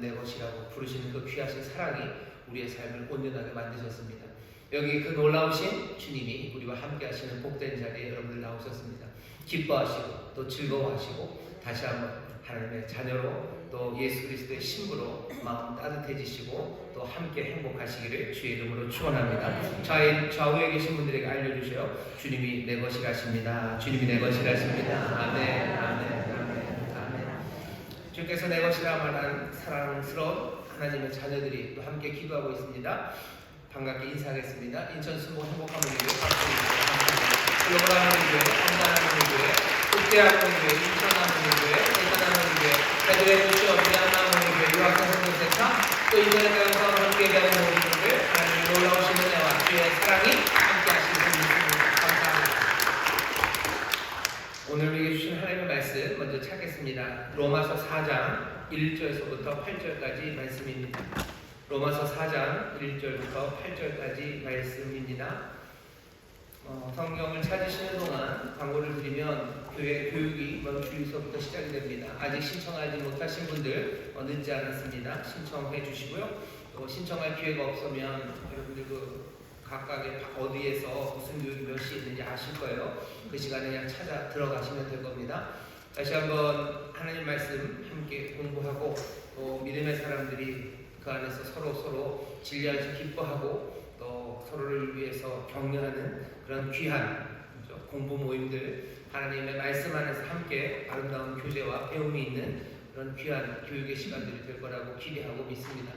내 것이라고 부르시는 그 귀하신 사랑이 우리의 삶을 온전하게 만드셨습니다. 여기 그 놀라우신 주님이 우리와 함께 하시는 복된 자리에 여러분들 나오셨습니다. 기뻐하시고 또 즐거워하시고 다시 한번 하나님의 자녀로 또 예수 그리스도의 신부로 마음 따뜻해지시고 또 함께 행복하시기를 주의 이름으로 축원합니다. 좌우에 계신 분들에게 알려주세요. 주님이 내 것이라십니다. 주님이 내 것이라십니다. 아멘, 아멘, 아멘, 아멘. 주께서 내 것이라 말하는 사랑스러운 하나님의 자녀들이 또 함께 기도하고 있습니다. 반갑게 인사하겠습니다. 인천 순복 행복한 분들에게 박수 주세요. 글로벌 하나님교회, 건강한 하나님교회, 국대한 하나님교회, 인천 하나님교회, 대전 하나님교회, 베드레 부시 어디한 하나님교회, 유학생 성교센터, 또 인터넷 강사와 함께 가는 모든 분들 하나님의 놀라우신 은혜와 주의 사랑이 함께 하시는 분들 감사합니다. 오늘 우리에게 주신 하나님의 말씀 먼저 찾겠습니다. 로마서 4장 1절에서부터 8절까지 말씀입니다. 로마서 4장 1절부터 8절까지 말씀입니다. 성경을 찾으시는 동안 광고를 드리면 교회 교육이 이번 주일서부터 시작이 됩니다. 아직 신청하지 못하신 분들 늦지 않았습니다. 신청해 주시고요. 또 신청할 기회가 없으면 여러분들 각각의 어디에서 무슨 교육이 몇 시에 있는지 아실 거예요. 그 시간에 그냥 찾아 들어가시면 될 겁니다. 다시 한번 하나님 말씀 함께 공부하고 또 믿음의 사람들이 그 안에서 서로 진리하지 기뻐하고 또 서로를 위해서 격려하는 그런 귀한 공부 모임들, 하나님의 말씀 안에서 함께 아름다운 교제와 배움이 있는 그런 귀한 교육의 시간들이 될 거라고 기대하고 믿습니다.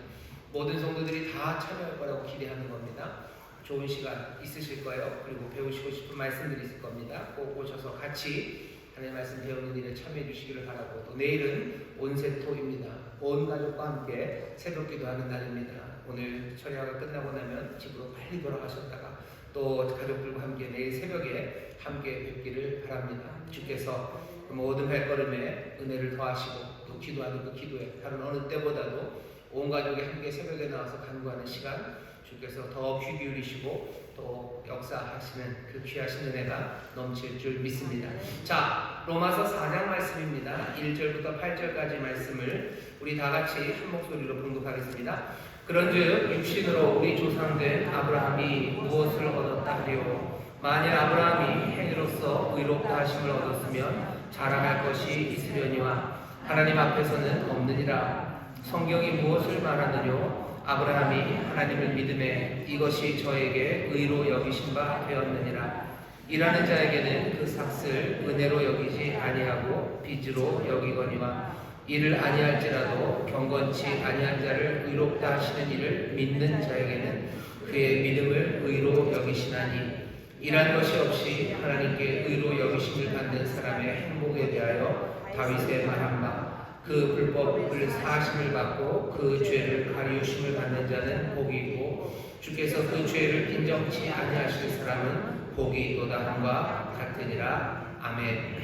모든 성도들이 다 참여할 거라고 기대하는 겁니다. 좋은 시간 있으실 거예요. 그리고 배우시고 싶은 말씀들이 있을 겁니다. 꼭 오셔서 같이 하나님의 말씀 배우는 일에 참여해 주시기를 바라고, 또 내일은 온세토입니다. 온 가족과 함께 새벽 기도하는 날입니다. 오늘 철야가 끝나고 나면 집으로 빨리 돌아가셨다가 또 가족들과 함께 내일 새벽에 함께 뵙기를 바랍니다. 주께서 모든 발걸음에 은혜를 더하시고 또 기도하는 그 기도에 다른 어느 때보다도 온 가족이 함께 새벽에 나와서 간구하는 시간 주께서 더 귀 기울이시고 또 역사하시는 그 귀하신 은혜가 넘칠 줄 믿습니다. 자, 로마서 4장 말씀입니다. 1절부터 8절까지 말씀을 우리 다 같이 한 목소리로 봉독하겠습니다. 그런즉 육신으로 우리 조상된 아브라함이 무엇을 얻었다 하리요? 만일 아브라함이 행위로서 의롭다 하심을 얻었으면 자랑할 것이 있으려니와 하나님 앞에서는 없느니라. 성경이 무엇을 말하느뇨? 아브라함이 하나님을 믿음에 이것이 저에게 의로 여기신 바 되었느니라. 일하는 자에게는 그 삭을 은혜로 여기지 아니하고 빚으로 여기거니와 이를 아니할지라도 경건치 아니한 자를 의롭다 하시는 이를 믿는 자에게는 그의 믿음을 의로 여기시나니, 일한 것이 없이 하나님께 의로 여기심을 받는 사람의 행복에 대하여 다윗의 말한 바, 그 불법을 사하심을 받고 그 죄를 가리우심을 받는 자는 복이 있고 주께서 그 죄를 인정치 아니하실 사람은 복이 있도다 함과 같으니라. 아멘.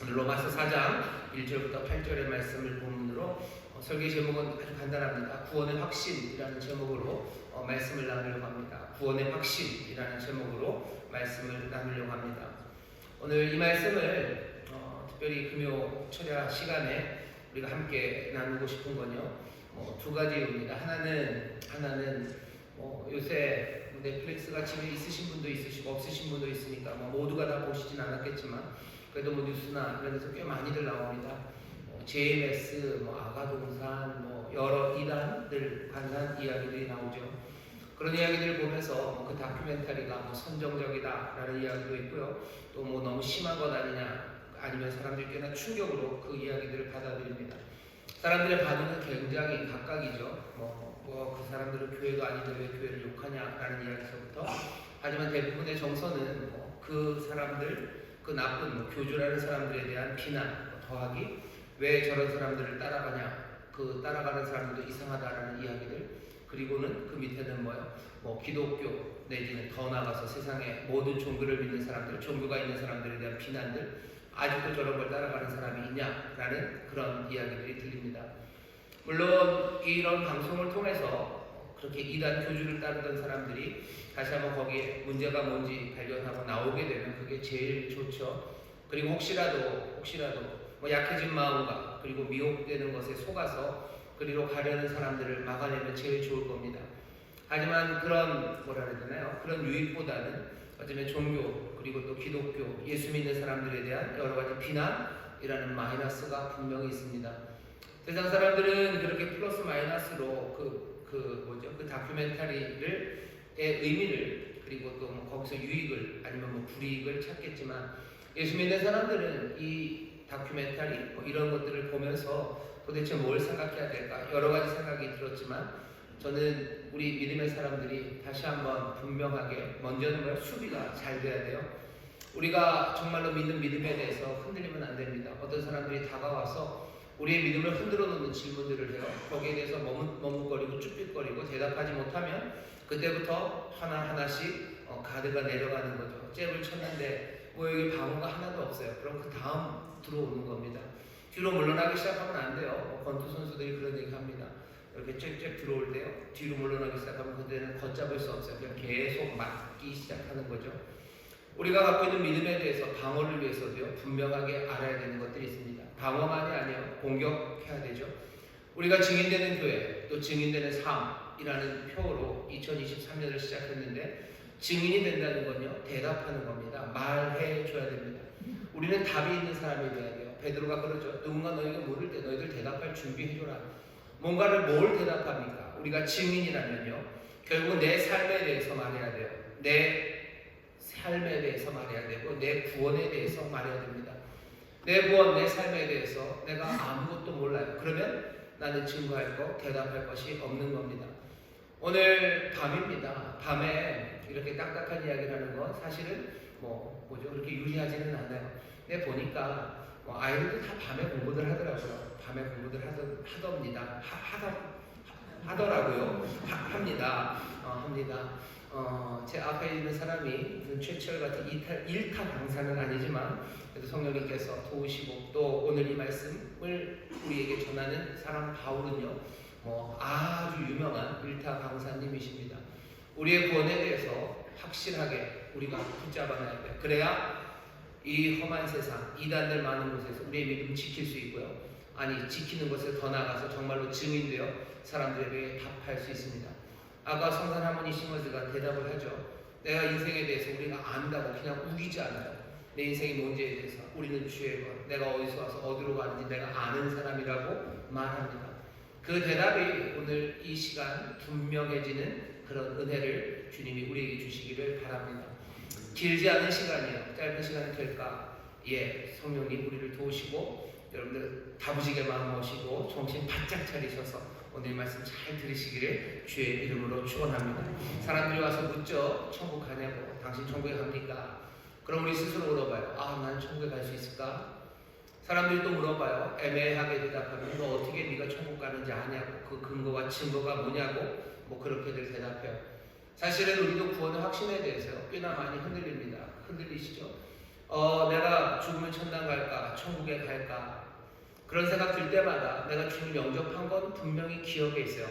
오늘 로마서 4장 1절부터 8절의 말씀을 본문으로 설교 제목은 아주 간단합니다. 구원의 확신이라는 제목으로 말씀을 나누려고 합니다. 구원의 확신이라는 제목으로 말씀을 나누려고 합니다. 오늘 이 말씀을 특별히 금요 철야 시간에 우리가 함께 나누고 싶은 건요, 두 가지 이유입니다. 하나는 요새 넷플릭스가 집에 있으신 분도 있으시고 없으신 분도 있으니까 모두가 다 보시진 않았겠지만 그래도 뉴스나 이런 데서 꽤 많이들 나옵니다. JMS, 아가동산, 여러 이단들 관한 이야기들이 나오죠. 그런 이야기들을 보면서 그 다큐멘터리가 선정적이다라는 이야기도 있고요. 또 너무 심한 것 아니냐, 아니면 사람들께나 충격으로 그 이야기들을 받아들입니다. 사람들의 반응은 굉장히 각각이죠. 그 사람들은 교회도 아닌데 왜 교회를 욕하냐라는 이야기서부터, 하지만 대부분의 정서는 그 사람들, 그 나쁜 교주라는 사람들에 대한 비난 더하기, 왜 저런 사람들을 따라가냐, 그 따라가는 사람들도 이상하다라는 이야기들, 그리고는 그 밑에는 기독교 내지는 더 나아가서 세상의 모든 종교를 믿는 사람들, 종교가 있는 사람들에 대한 비난들, 아직도 저런 걸 따라가는 사람이 있냐라는 그런 이야기들이 들립니다. 물론 이런 방송을 통해서 그렇게 이단 교주를 따르던 사람들이 다시 한번 거기에 문제가 뭔지 발견하고 나오게 되면 그게 제일 좋죠. 그리고 혹시라도 약해진 마음과 그리고 미혹되는 것에 속아서 그리로 가려는 사람들을 막아내면 제일 좋을 겁니다. 하지만 그런 뭐라 그래야 되나요? 그런 유익보다는 어쩌면 종교 그리고 또 기독교, 예수 믿는 사람들에 대한 여러 가지 비난이라는 마이너스가 분명히 있습니다. 세상 사람들은 그렇게 플러스 마이너스로 그 다큐멘터리의 의미를 그리고 또 뭐 거기서 유익을 아니면 뭐 불이익을 찾겠지만 예수 믿는 사람들은 이 다큐멘터리 뭐 이런 것들을 보면서 도대체 뭘 생각해야 될까 여러 가지 생각이 들었지만 저는 우리 믿음의 사람들이 다시 한번 분명하게 먼저는 수비가 잘 돼야 돼요. 우리가 정말로 믿는 믿음에 대해서 흔들리면 안 됩니다. 어떤 사람들이 다가와서 우리의 믿음을 흔들어 놓는 질문들을 해요. 거기에 대해서 머뭇거리고 쭈삣거리고 대답하지 못하면 그때부터 하나하나씩 가드가 내려가는 거죠. 잽을 쳤는데 뭐 여기 방어가 하나도 없어요. 그럼 그 다음 들어오는 겁니다. 뒤로 물러나기 시작하면 안 돼요. 권투 선수들이 그런 얘기 합니다. 이렇게 쫙쫙 들어올 때요. 뒤로 물러나기 시작하면 그때는 걷잡을 수 없어요. 그냥 계속 맞기 시작하는 거죠. 우리가 갖고 있는 믿음에 대해서 방어를 위해서도요. 분명하게 알아야 되는 것들이 있습니다. 방어만이 아니에요. 공격해야 되죠. 우리가 증인되는 교회, 또 증인되는 삶이라는 표로 2023년을 시작했는데 증인이 된다는 건요. 대답하는 겁니다. 말해줘야 됩니다. 우리는 답이 있는 사람이 돼야 돼요. 베드로가 그러죠. 누군가 너희가 물을 때 너희들 대답할 준비해줘라. 뭔가를 뭘 대답합니까? 우리가 증인이라면요. 결국 내 삶에 대해서 말해야 돼요. 내 삶에 대해서 말해야 되고 내 구원에 대해서 말해야 됩니다. 내 구원, 내 삶에 대해서 내가 아무것도 몰라요. 그러면 나는 증거할 것, 대답할 것이 없는 겁니다. 오늘 밤입니다. 밤에 이렇게 딱딱한 이야기를 하는 건 사실은 그렇게 유리하지는 않아요. 근데 보니까 아이들도 다 밤에 공부들 하더라고요. 밤에 공부들 하더라고요. 합니다. 제 앞에 있는 사람이 최철 같은 일타 강사는 아니지만 그래도 성령님께서 도우시고 또 오늘 이 말씀을 우리에게 전하는 사람 바울은요 아주 유명한 일타 강사님이십니다. 우리의 구원에 대해서 확실하게 우리가 붙잡아놔야 돼요. 그래야 이 험한 세상, 이단들 많은 곳에서 우리의 믿음 지킬 수 있고요. 아니 지키는 것에 더 나아가서 정말로 증인되어 사람들에게 답할 수 있습니다. 아까 성산 할머니 시머즈가 대답을 하죠. 내가 인생에 대해서 우리가 안다고 그냥 우기지 않아요. 내 인생의 문제에 대해서 우리는 주의 것, 내가 어디서 와서 어디로 가는지 내가 아는 사람이라고 말합니다. 그 대답이 오늘 이 시간 분명해지는 그런 은혜를 주님이 우리에게 주시기를 바랍니다. 길지 않은 시간이에요. 짧은 시간이 될까? 성령님 우리를 도우시고 여러분들 다부지게 마음 모시고 정신 바짝 차리셔서 오늘 말씀 잘 들으시기를 주의 이름으로 축원합니다. 사람들이 와서 묻죠. 천국 가냐고. 당신 천국에 갑니까? 그럼 우리 스스로 물어봐요. 나는 천국에 갈 수 있을까? 사람들이 또 물어봐요. 애매하게 대답하면 너 어떻게 네가 천국 가는지 아냐고. 그 근거와 증거가 뭐냐고 그렇게들 대답해요. 사실은 우리도 구원의 확신에 대해서요. 꽤나 많이 흔들립니다. 흔들리시죠? 내가 죽으면 천당 갈까? 천국에 갈까? 그런 생각 들 때마다 내가 주님을 영접한 건 분명히 기억에 있어요.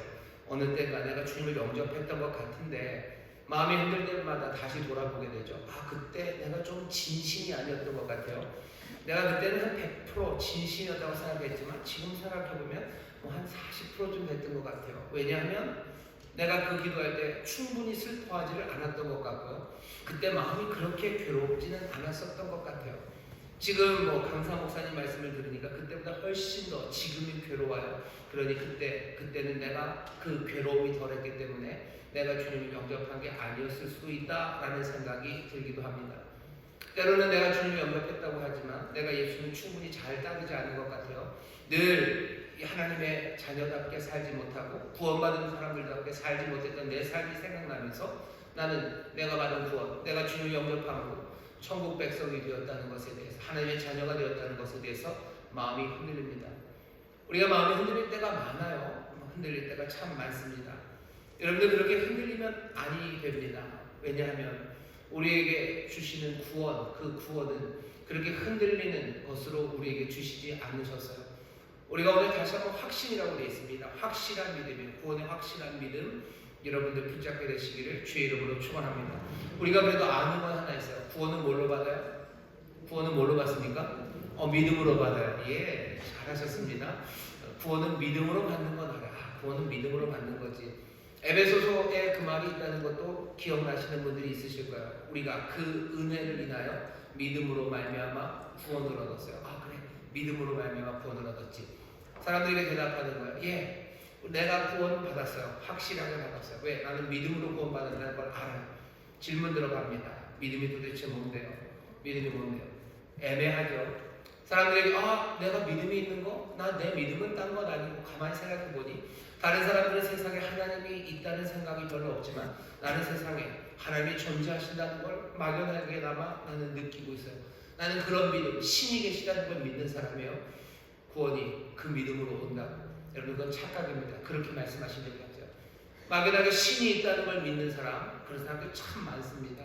어느 때가 내가 주님을 영접했던 것 같은데 마음이 흔들 때마다 다시 돌아보게 되죠. 그때 내가 좀 진심이 아니었던 것 같아요. 내가 그때는 한 100% 진심이었다고 생각했지만 지금 생각해보면 한 40%쯤 됐던 것 같아요. 왜냐하면 내가 그 기도할 때 충분히 슬퍼하지를 않았던 것 같고요. 그때 마음이 그렇게 괴롭지는 않았었던 것 같아요. 지금 강사 목사님 말씀을 들으니까 그때보다 훨씬 더 지금이 괴로워요. 그러니 그때는 내가 그 괴로움이 덜했기 때문에 내가 주님을 영접한 게 아니었을 수도 있다라는 생각이 들기도 합니다. 때로는 내가 주님을 영접했다고 하지만 내가 예수는 충분히 잘 따르지 않은 것 같아요. 늘 하나님의 자녀답게 살지 못하고 구원받은 사람들답게 살지 못했던 내 삶이 생각나면서 나는 내가 받은 구원, 내가 주님을 영접하고 천국 백성이 되었다는 것에 대해서 하나님의 자녀가 되었다는 것에 대해서 마음이 흔들립니다. 우리가 마음이 흔들릴 때가 많아요. 흔들릴 때가 참 많습니다. 여러분들 그렇게 흔들리면 아니 됩니다. 왜냐하면 우리에게 주시는 구원, 그 구원은 그렇게 흔들리는 것으로 우리에게 주시지 않으셨어요. 우리가 오늘 다시 한번 확신이라고 되어 있습니다. 확실한 믿음이에요. 구원의 확실한 믿음 여러분들 붙잡게 되시기를 주의 이름으로 축원합니다. 우리가 그래도 아는 건 하나 있어요. 구원은 뭘로 받아요? 구원은 뭘로 받습니까? 믿음으로 받아요. 잘하셨습니다. 구원은 믿음으로 받는 건 알아. 구원은 믿음으로 받는 거지. 에베소서에 그 말이 있다는 것도 기억나시는 분들이 있으실 거예요. 우리가 그 은혜를 인하여 믿음으로 말미암아 구원을 얻었어요. 아 그래, 믿음으로 말미암아 구원을 얻었지. 사람들에게 대답하는 거예요. 예, 내가 구원 받았어요. 확실하게 받았어요. 왜? 나는 믿음으로 구원 받는다는 걸 알아요. 질문 들어갑니다. 믿음이 도대체 뭔데요? 믿음이 뭔데요? 애매하죠. 사람들에게 내가 믿음이 있는 거? 나 내 믿음은 딴 건 아니고 가만히 생각해보니 다른 사람들은 세상에 하나님이 있다는 생각이 별로 없지만 나는 세상에 하나님이 존재하신다는 걸 막연하게나마 나는 느끼고 있어요. 나는 그런 믿음, 신이 계시다는 걸 믿는 사람이에요. 구원이 그 믿음으로 온다고. 여러분 그건 착각입니다. 그렇게 말씀하신 적이 없어요. 막연하게 신이 있다는 걸 믿는 사람, 그런 사람들 참 많습니다.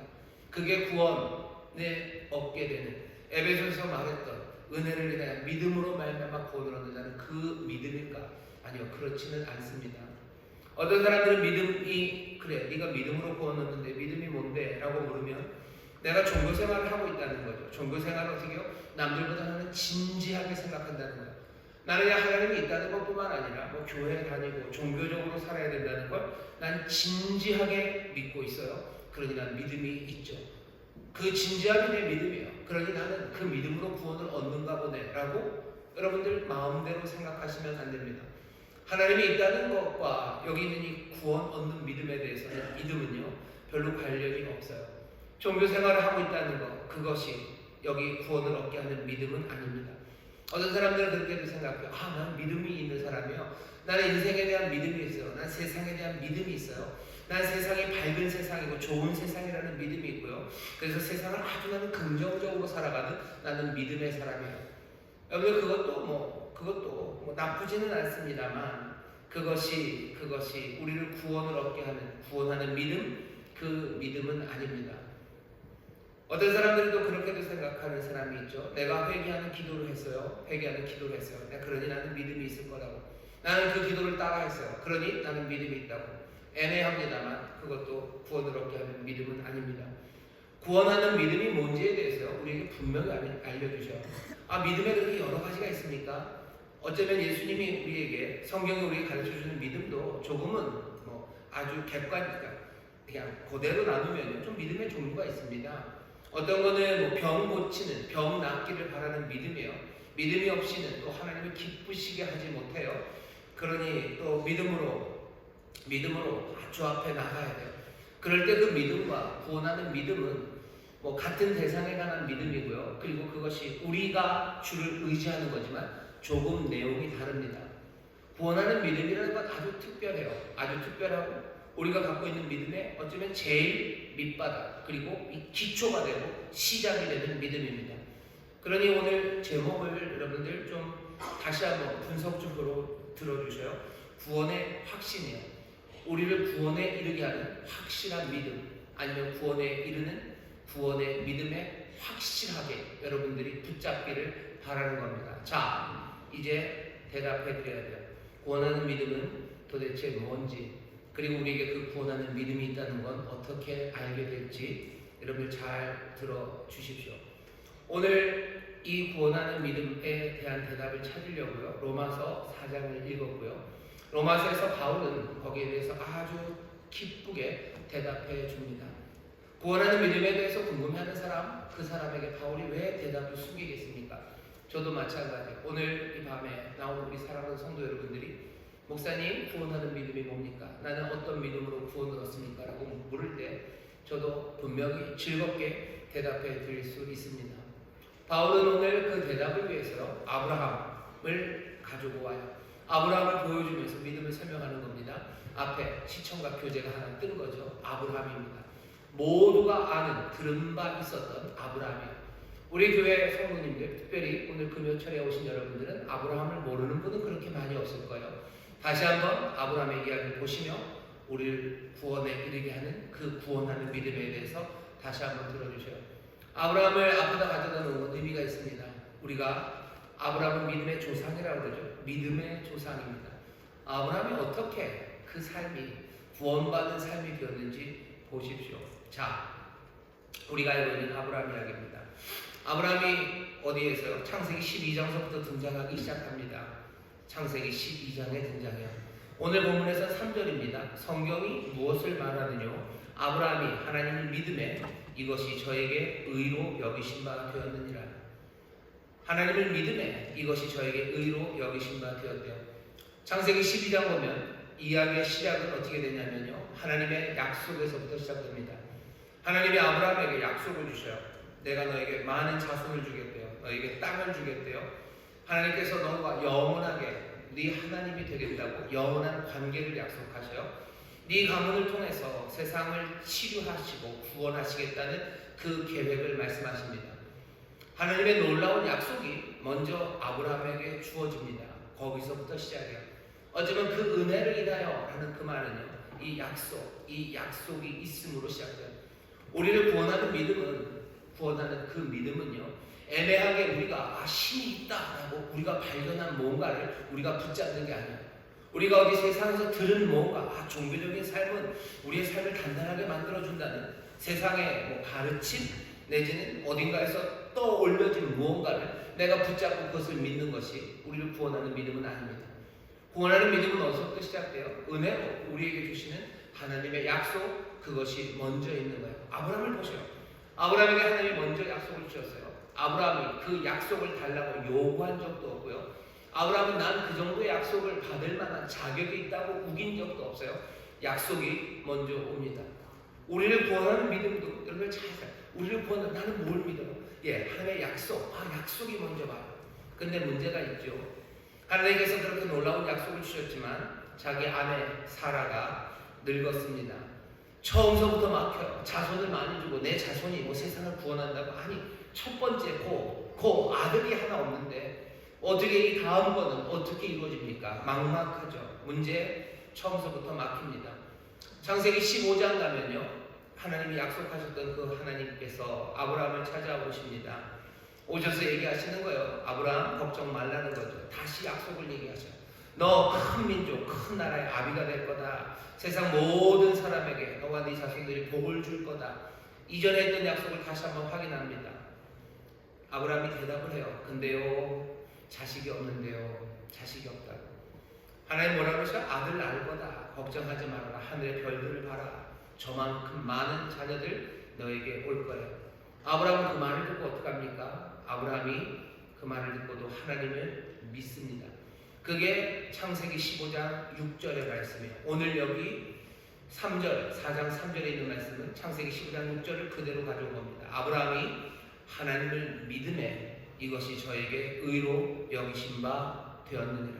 그게 구원에 얻게 되는 에베소에서 말했던 은혜를 인하여 믿음으로 말미암아 구원을 얻는다는 그 믿음일까? 아니요, 그렇지는 않습니다. 어떤 사람들은 믿음이 그래, 네가 믿음으로 구원 얻는데 믿음이 뭔데? 라고 물으면 내가 종교생활을 하고 있다는 거죠. 종교생활을 어떻게 해요? 남들보다 나는 진지하게 생각한다는 거예요. 나는 그냥 하나님이 있다는 것뿐만 아니라 뭐 교회 다니고 종교적으로 살아야 된다는 걸 난 진지하게 믿고 있어요. 그러니 난 믿음이 있죠. 그 진지함이 내 믿음이에요. 그러니 나는 그 믿음으로 구원을 얻는가 보네 라고 여러분들 마음대로 생각하시면 안 됩니다. 하나님이 있다는 것과 여기 있는 이 구원 얻는 믿음에 대해서는 믿음은요 별로 관련이 없어요. 종교 생활을 하고 있다는 것, 그것이 여기 구원을 얻게 하는 믿음은 아닙니다. 어떤 사람들은 그렇게도 생각해요. 난 믿음이 있는 사람이요. 나는 인생에 대한 믿음이 있어요. 난 세상에 대한 믿음이 있어요. 난 세상이 밝은 세상이고 좋은 세상이라는 믿음이 있고요. 그래서 세상을 아주 나는 긍정적으로 살아가는 나는 믿음의 사람이에요. 여러분 그것도 뭐 나쁘지는 않습니다만 그것이 우리를 구원을 얻게 하는 구원하는 믿음, 그 믿음은 아닙니다. 어떤 사람들은 또 그렇게도 생각하는 사람이 있죠. 내가 회개하는 기도를 했어요. 그러니 나는 믿음이 있을 거라고. 나는 그 기도를 따라 했어요. 그러니 나는 믿음이 있다고. 애매합니다만 그것도 구원을 얻게 하는 믿음은 아닙니다. 구원하는 믿음이 뭔지에 대해서 우리에게 분명히 알려주셔요. 믿음에 그렇게 여러 가지가 있습니까? 어쩌면 예수님이 우리에게 성경이 우리에게 가르쳐주는 믿음도 조금은 아주 그냥 그대로 나누면 좀 믿음의 종류가 있습니다. 어떤 거는 병 고치는, 병 낫기를 바라는 믿음이에요. 믿음이 없이는 또 하나님을 기쁘시게 하지 못해요. 그러니 또 믿음으로 주 앞에 나가야 돼요. 그럴 때 그 믿음과 구원하는 믿음은 같은 대상에 관한 믿음이고요. 그리고 그것이 우리가 주를 의지하는 거지만 조금 내용이 다릅니다. 구원하는 믿음이라는 건 아주 특별해요. 아주 특별하고 우리가 갖고 있는 믿음의 어쩌면 제일 밑바닥 그리고 기초가 되고 시작이 되는 믿음입니다. 그러니 오늘 제목을 여러분들 좀 다시 한번 분석적으로 들어주셔요. 구원의 확신이에요. 우리를 구원에 이르게 하는 확실한 믿음, 아니면 구원에 이르는 구원의 믿음에 확실하게 여러분들이 붙잡기를 바라는 겁니다. 자, 이제 대답해 드려야 돼요. 구원하는 믿음은 도대체 뭔지, 그리고 우리에게 그 구원하는 믿음이 있다는 건 어떻게 알게 될지 여러분들 잘 들어주십시오. 오늘 이 구원하는 믿음에 대한 대답을 찾으려고요. 로마서 4장을 읽었고요. 로마서에서 바울은 거기에 대해서 아주 기쁘게 대답해 줍니다. 구원하는 믿음에 대해서 궁금해하는 사람, 그 사람에게 바울이 왜 대답을 숨기겠습니까? 저도 마찬가지. 오늘 이 밤에 나온 우리 사랑하는 성도 여러분들이 목사님, 구원하는 믿음이 뭡니까? 나는 어떤 믿음으로 구원을 얻습니까? 라고 물을 때 저도 분명히 즐겁게 대답해 드릴 수 있습니다. 바울은 오늘 그 대답을 위해서 아브라함을 가지고 와요. 아브라함을 보여주면서 믿음을 설명하는 겁니다. 앞에 시청각 교재가 하나 뜬 거죠. 아브라함입니다. 모두가 들은 바 있었던 아브라함이에요. 우리 교회 성도님들, 특별히 오늘 금요철에 오신 여러분들은 아브라함을 모르는 분은 그렇게 많이 없을 거예요. 다시 한번 아브라함의 이야기를 보시며 우리를 구원에 이르게 하는 그 구원하는 믿음에 대해서 다시 한번 들어주셔요. 아브라함을 앞에다 가져다 놓은 의미가 있습니다. 우리가 아브라함은 믿음의 조상이라고 그러죠. 믿음의 조상입니다. 아브라함이 어떻게 그 삶이 구원받은 삶이 되었는지 보십시오. 자, 우리가 알고 있는 아브라함 이야기입니다. 아브라함이 어디에서요? 창세기 12장서부터 등장하기 시작합니다. 창세기 12장에 등장해요. 오늘 본문에서 3절입니다. 성경이 무엇을 말하느냐? 아브라함이 하나님을 믿음에 이것이 저에게 의로 여기신 바 되었느니라. 하나님을 믿음에 이것이 저에게 의로 여기신 바 되었대요. 창세기 12장 보면 이야기의 시작은 어떻게 되냐면요, 하나님의 약속에서부터 시작됩니다. 하나님이 아브라함에게 약속을 주셔요. 내가 너에게 많은 자손을 주겠대요. 너에게 땅을 주겠대요. 하나님께서 너와 영원하게 네 하나님이 되겠다고 영원한 관계를 약속하셔요. 네 가문을 통해서 세상을 치유하시고 구원하시겠다는 그 계획을 말씀하십니다. 하나님의 놀라운 약속이 먼저 아브라함에게 주어집니다. 거기서부터 시작해요. 어쩌면 그 은혜를 인하여 하는 그 말은요, 이 약속이 있음으로 시작돼요. 우리를 구원하는 그 믿음은요, 애매하게 우리가 신이 있다라고 우리가 발견한 뭔가를 우리가 붙잡는 게 아니에요. 우리가 어디 세상에서 들은 뭔가, 종교적인 삶은 우리의 삶을 단단하게 만들어준다는 세상의 가르침 내지는 어딘가에서 떠올려진 무언가를 내가 붙잡고 그것을 믿는 것이 우리를 구원하는 믿음은 아닙니다. 구원하는 믿음은 어디서부터 시작돼요? 은혜로 우리에게 주시는 하나님의 약속, 그것이 먼저 있는 거예요. 아브라함을 보세요. 아브라함에게 하나님이 먼저 약속을 주셨어요. 아브라함이 그 약속을 달라고 요구한 적도 없고요. 아브라함은 난 그 정도의 약속을 받을 만한 자격이 있다고 우긴 적도 없어요. 약속이 먼저 옵니다. 우리를 구원하는 믿음도 여러분 잘 살아요. 우리를 구원하는, 나는 뭘 믿어? 하나님의 약속. 약속이 먼저 와요. 근데 문제가 있죠. 하나님께서 그렇게 놀라운 약속을 주셨지만 자기 아내 사라가 늙었습니다. 처음서부터 막혀요. 자손을 많이 주고 내 자손이 세상을 구원한다고. 아니, 첫 번째 고 아들이 하나 없는데 어떻게 이 다음 거는 어떻게 이루어집니까? 막막하죠. 문제 처음서부터 막힙니다. 창세기 15장 가면요, 하나님이 약속하셨던 그 하나님께서 아브라함을 찾아오십니다. 오셔서 얘기하시는 거예요. 아브라함 걱정 말라는 거죠. 다시 약속을 얘기하셔요. 너 큰 민족, 큰 나라의 아비가 될 거다. 세상 모든 사람에게 너와 네 자손들이 복을 줄 거다. 이전에 했던 약속을 다시 한번 확인합니다. 아브라함이 대답을 해요. 근데요, 자식이 없는데요. 자식이 없다고. 하나님 뭐라고 그러셔? 아들 낳을 거다. 걱정하지 말아라. 하늘의 별들을 봐라. 저만큼 많은 자녀들 너에게 올 거예요. 아브라함은 그 말을 듣고 어떡합니까? 아브라함이 그 말을 듣고도 하나님을 믿습니다. 그게 창세기 15장 6절의 말씀이에요. 오늘 여기 4장 3절에 있는 말씀은 창세기 15장 6절을 그대로 가져온 겁니다. 아브라함이 하나님을 믿음에 이것이 저에게 의로 여기신 바 되었느니라.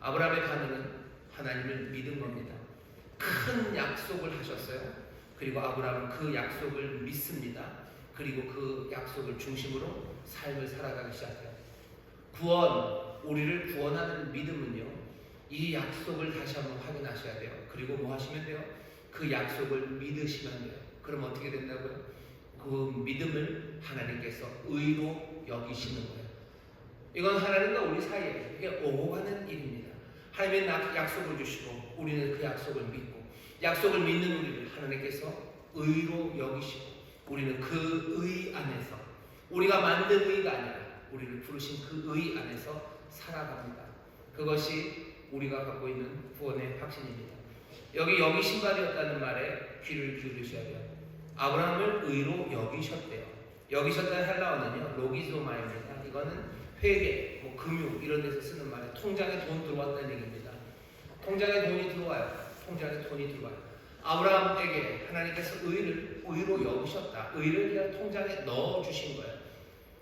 아브라함의 반응은 하나님을 믿은 겁니다. 큰 약속을 하셨어요. 그리고 아브라함은 그 약속을 믿습니다. 그리고 그 약속을 중심으로 삶을 살아가기 시작해요. 우리를 구원하는 믿음은요, 이 약속을 다시 한번 확인하셔야 돼요. 그리고 뭐 하시면 돼요? 그 약속을 믿으시면 돼요. 그럼 어떻게 된다고요? 그 믿음을 하나님께서 의로 여기시는 거예요. 이건 하나님과 우리 사이에 이게 오고 가는 일입니다. 하나님의 약속을 주시고 우리는 그 약속을 믿고, 약속을 믿는 우리를 하나님께서 의로 여기시고, 우리는 그 의 안에서, 우리가 만든 의가 아니라 우리를 부르신 그 의 안에서 살아갑니다. 그것이 우리가 갖고 있는 구원의 확신입니다. 여기 신발이었다는 말에 귀를 기울이셔야 돼요. 아브라함을 의로 여기셨대요. 여기셨다는 헬라어는요, 로기조마입니다. 이거는 회계, 금융 이런 데서 쓰는 말이에요. 통장에 돈 들어왔다는 얘기입니다. 통장에 돈이 들어와요. 통장에 돈이 들어와요. 아브라함에게 하나님께서 의로 여기셨다. 의를 그냥 통장에 넣어주신 거예요.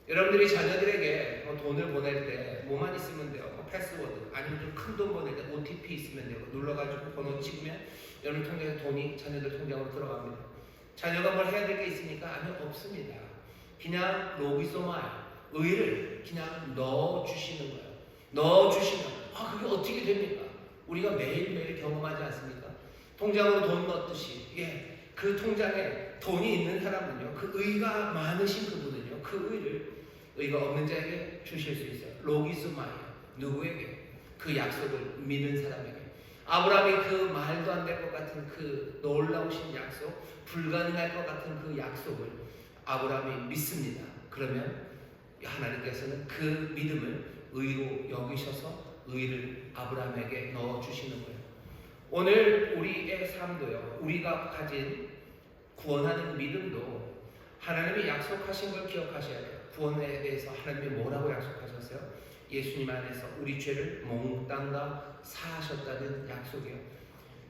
여러분들이 자녀들에게 돈을 보낼 때 뭐만 있으면 돼요? 패스워드, 아니면 좀 큰 돈 보낼 때 OTP 있으면 돼요. 눌러가지고 번호 찍으면 여러분 통장에 돈이 자녀들 통장으로 들어갑니다. 자녀가 뭘 해야 될 게 있습니까? 아니요, 없습니다. 그냥 로기소마이, 의를 그냥 넣어주시는 거예요. 넣어주시면 그게 어떻게 됩니까? 우리가 매일매일 경험하지 않습니까? 통장으로 돈 넣듯이 그 통장에 돈이 있는 사람은요, 그 의가 많으신 그분은요, 그 의가 없는 자에게 주실 수 있어요. 로기스마이, 누구에게? 그 약속을 믿는 사람에게. 아브라함이 그 말도 안 될 것 같은 그 놀라우신 약속, 불가능할 것 같은 그 약속을 아브라함이 믿습니다. 그러면 하나님께서는 그 믿음을 의로 여기셔서 의를 아브라함에게 넣어주시는 거예요. 오늘 우리의 삶도요, 우리가 가진 구원하는 믿음도 하나님이 약속하신 걸 기억하셔야 돼요. 구원에 대해서 하나님이 뭐라고 약속하셨어요? 예수님 안에서 우리 죄를 몽땅 다 사하셨다는 약속이에요.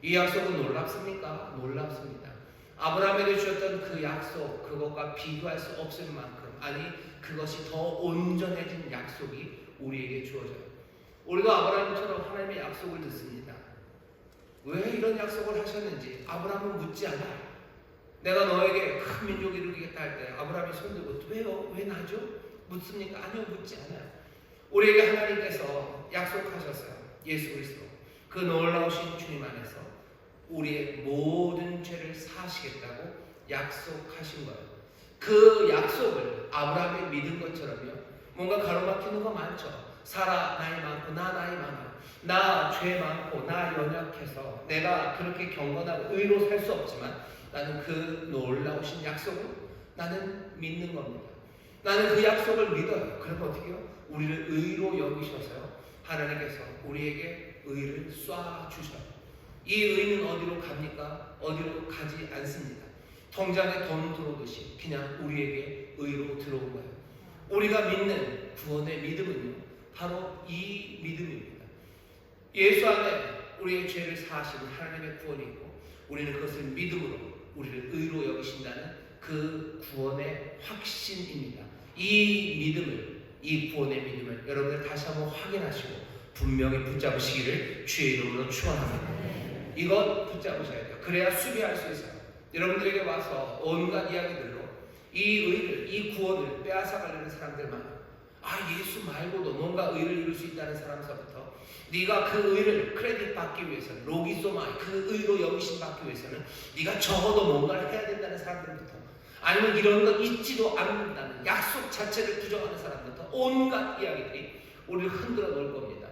이 약속은 놀랍습니까? 놀랍습니다. 아브라함에게 주셨던 그 약속, 그것과 비교할 수 없을 만큼, 아니 그것이 더 온전해진 약속이 우리에게 주어져요. 우리가 아브라함처럼 하나님의 약속을 듣습니다. 왜 이런 약속을 하셨는지 아브라함은 묻지 않아요. 내가 너에게 큰 민족을 이루겠다 할 때 아브라함이 손들고 왜요? 왜 나죠? 묻습니까? 아니요, 묻지 않아요. 우리에게 하나님께서 약속하셨어요. 예수 그리스도 그 놀라우신 주님 안에서 우리의 모든 죄를 사하시겠다고 약속하신 거예요. 그 약속을 아브라함이 믿은 것처럼요, 뭔가 가로막히는 거 많죠. 사라 나이 많고 나 나이 많아, 나 죄 많고 나 연약해서 내가 그렇게 경건하고 의로 살 수 없지만 나는 그 놀라우신 약속을 나는 믿는 겁니다. 나는 그 약속을 믿어요. 그럼 어떻게 해요? 우리를 의로 여기셔서요, 하나님께서 우리에게 의를 쏴주셔요. 이 의는 어디로 갑니까? 어디로 가지 않습니다. 통장에 돈 들어오듯이 그냥 우리에게 의로 들어온 거예요. 우리가 믿는 구원의 믿음은요, 바로 이 믿음입니다. 예수 안에 우리의 죄를 사하시는 하나님의 구원이 있고, 우리는 그것을 믿음으로 우리를 의로 여기신다는 그 구원의 확신입니다. 이 믿음을, 이 구원의 믿음을 여러분들 다시 한번 확인하시고 분명히 붙잡으시기를 주의 이름으로 축원합니다. 이것 붙잡으셔야 돼요. 그래야 수비할 수 있어요. 여러분들에게 와서 온갖 이야기들로 이 의를, 이 구원을 빼앗아가려는 사람들 많아요. 예수 말고도 뭔가 의를 이룰 수 있다는 사람서부터 네가 그 의를 크레딧 받기 위해서는, 로기소마 그 의로 여기심 받기 위해서는 네가 적어도 뭔가를 해야 된다는 사람들부터, 아니면 이런 거 있지도 않는다는 약속 자체를 부정하는 사람부터 온갖 이야기들이 우리를 흔들어 놓을 겁니다.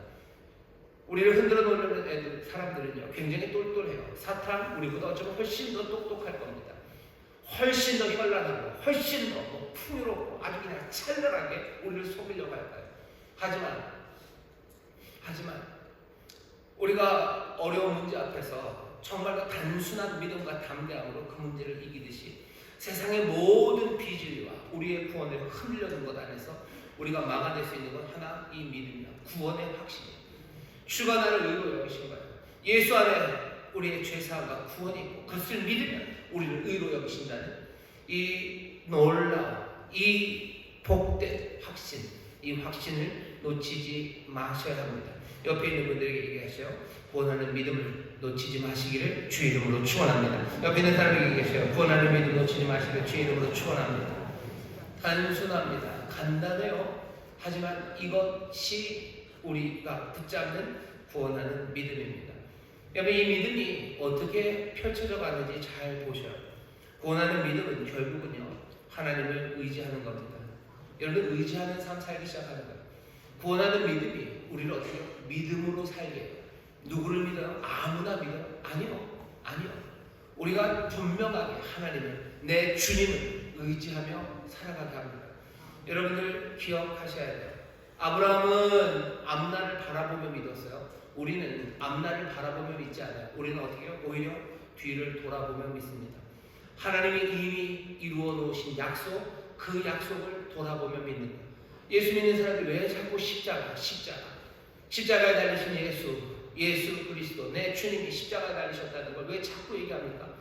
우리를 흔들어 놓으려는 사람들은요, 굉장히 똘똘해요. 사탄 우리보다 어쩌면 훨씬 더 똑똑할 겁니다. 훨씬 더 현란하고 훨씬 더 풍요롭고 아주 그냥 찬란하게 우리를 속이려고 할 거예요. 하지만 우리가 어려운 문제 앞에서 정말 단순한 믿음과 담대함으로 그 문제를 이기듯이 세상의 모든 비질과 우리의 구원을 흔들려는 것 안에서 우리가 막아낼 수 있는 건 하나, 이 믿음이야. 구원의 확신이에요. 주가 나를 의로 여기신 거예요. 예수 안에 우리의 죄사함과 구원이 있고 그것을 믿으면 우리를 의로 여기신다는 이 놀라운, 이 복된 확신, 이 확신을 놓치지 마셔야 합니다. 옆에 있는 분들에게 얘기하세요. 구원하는 믿음을 놓치지 마시기를 주의 이름으로 축원합니다. 옆에 있는 사람에게 얘기하세요. 구원하는 믿음 놓치지 마시기를 주의 이름으로 축원합니다. 단순합니다. 간단해요. 하지만 이것이 우리가 붙잡는 구원하는 믿음입니다. 여러분, 이 믿음이 어떻게 펼쳐져 가는지 잘 보셔요. 구원하는 믿음은 결국은요, 하나님을 의지하는 겁니다. 여러분, 의지하는 삶 살기 시작하는 거예요. 구원하는 믿음이 우리를 어떻게 믿음으로 살게 해요. 누구를 믿어요? 아무나 믿어요? 아니요. 우리가 분명하게 하나님을, 내 주님을 의지하며 살아가게 합니다. 여러분들 기억하셔야 돼요. 아브라함은 앞날을 바라보며 믿었어요. 우리는 앞날을 바라보며 믿지 않아요. 우리는 어떻게 해요? 오히려 뒤를 돌아보며 믿습니다. 하나님이 이미 이루어 놓으신 약속, 그 약속을 돌아보며 믿는 거예요. 예수 믿는 사람들이 왜 자꾸 십자가에 달리신 예수 그리스도, 내 주님이 십자가에 달리셨다는 걸 왜 자꾸 얘기합니까?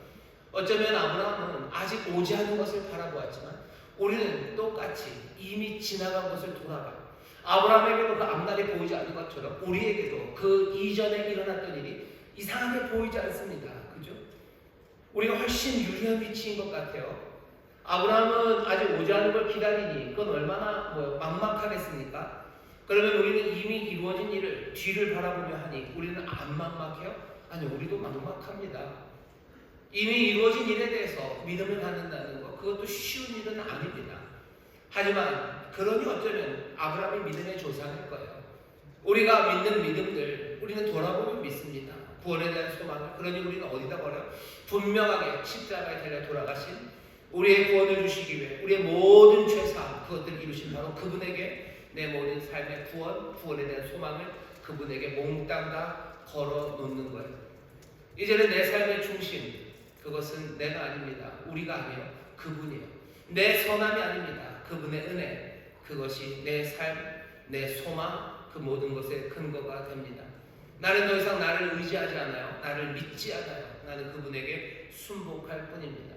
어쩌면 아브라함은 아직 오지 않은 것을 바라보았지만 우리는 똑같이 이미 지나간 것을 돌아봐요. 아브라함에게도 그 앞날이 보이지 않는 것처럼 우리에게도 그 이전에 일어났던 일이 이상하게 보이지 않습니다. 그죠? 우리가 훨씬 유리한 위치인 것 같아요. 아브라함은 아직 오지 않은 걸 기다리니 그건 얼마나 막막하겠습니까? 그러면 우리는 이미 이루어진 일을 뒤를 바라보며 하니 우리는 안 막막해요? 아니, 우리도 막막합니다. 이미 이루어진 일에 대해서 믿음을 갖는다는 것, 그것도 쉬운 일은 아닙니다. 하지만 그러니 어쩌면 아브라함이 믿음의 조상일 거예요. 우리가 믿는 믿음들, 우리는 돌아보면 믿습니다. 구원에 대한 소망을. 그러니 우리는 어디다 버려요? 분명하게 십자가에 달려 돌아가신 우리의 구원을 주시기 위해 우리의 모든 죄사함, 그것들을 이루신 바로 그분에게 내 모든 삶의 구원에 대한 소망을 그분에게 몽땅 다 걸어 놓는 거예요. 이제는 내 삶의 중심, 그것은 내가 아닙니다. 우리가 아니에요. 그분이에요. 내 선함이 아닙니다. 그분의 은혜, 그것이 내 삶, 내 소망, 그 모든 것의 근거가 됩니다. 나는 더 이상 나를 의지하지 않아요. 나를 믿지 않아요. 나는 그분에게 순복할 뿐입니다.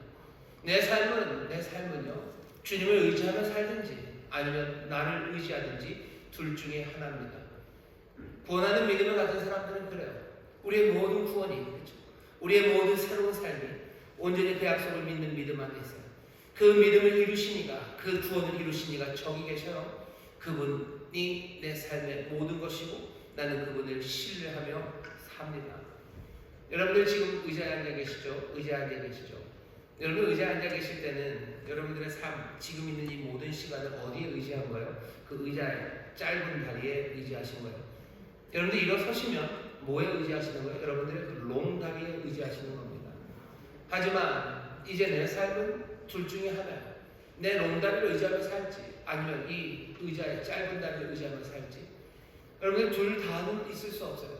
내 삶은요, 주님을 의지하며 살든지 아니면 나를 의지하든지 둘 중에 하나입니다. 구원하는 믿음을 가진 사람들은 그래요. 우리의 모든 구원이, 그렇죠? 우리의 모든 새로운 삶이 온전히 그 약속을 믿는 믿음 안에 있어요. 그 믿음을 이루시니가, 그 구원을 이루시니가 저기 계셔요. 그분이 내 삶의 모든 것이고 나는 그분을 신뢰하며 삽니다. 여러분들 지금 의자에 앉아 계시죠? 의자에 앉아 계시죠? 여러분 의자에 앉아 계실 때는 여러분들의 삶, 지금 있는 이 모든 시간을 어디에 의지한 거예요? 그 의자의 짧은 다리에 의지하신 거예요. 여러분들 일어서시면 뭐에 의지하시는 거예요? 여러분들의 그 롱다리에 의지하시는 겁니다. 하지만 이제 내 삶은 둘 중에 하나예요. 내 롱다리를 의지하며 살지 아니면 이 의자의 짧은 다리를 의지하며 살지. 여러분들 둘 다는 있을 수 없어요.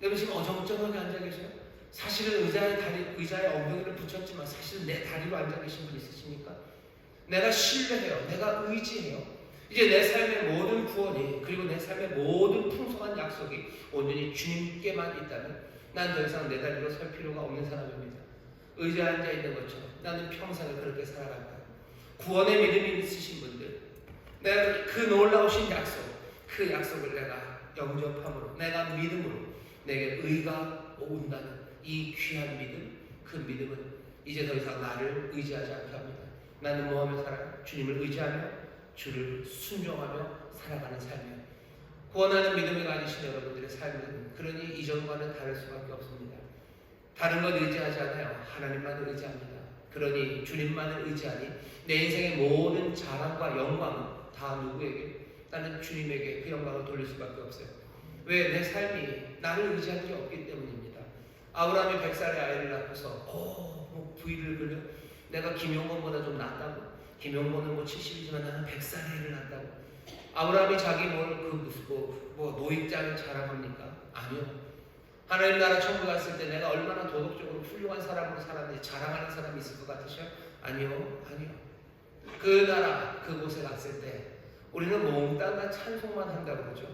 여러분 지금 어정쩡하게 앉아 계세요? 사실은 의자에 엉덩이를 붙였지만 사실은 내 다리로 앉아 계신 분 있으십니까? 내가 신뢰해요. 내가 의지해요. 이제 내 삶의 모든 구원이 그리고 내 삶의 모든 풍성한 약속이 온전히 주님께만 있다면 난 더 이상 내 다리로 설 필요가 없는 사람입니다. 의자에 앉아 있는 것처럼 나는 평생을 그렇게 살아갈 거예요. 구원의 믿음이 있으신 분들, 내가 그 놀라우신 약속, 그 약속을 내가 영접함으로, 내가 믿음으로 내게 의가 온다는 이 귀한 믿음, 그 믿음은 이제 더 이상 나를 의지하지 않게 합니다. 나는 뭐하며 살아요? 주님을 의지하며 주를 순종하며 살아가는 삶이에요. 구원하는 믿음을 가지신 여러분들의 삶은 그러니 이전과는 다를 수밖에 없습니다. 다른 건 의지하지 않아요. 하나님만을 의지합니다. 그러니 주님만을 의지하니 내 인생의 모든 자랑과 영광은 다 누구에게? 나는 주님에게 그 영광을 돌릴 수밖에 없어요. 왜? 내 삶이 나를 의지할 게 없기 때문입니다. 아브라함이 100살의 아이를 낳고서 부위를 그려 내가 김용건보다 좀 낫다고, 김용건은 70이지만 나는 100살의 아이를 낳았다고. 아브라함이 자기 노익장을 자랑합니까? 아니요. 하나님 나라 천국 갔을 때 내가 얼마나 도덕적으로 훌륭한 사람으로 살았는지 자랑하는 사람이 있을 것 같으셔요? 아니요. 그 나라 그곳에 갔을 때 우리는 몽땅 다 찬송만 한다고 그러죠.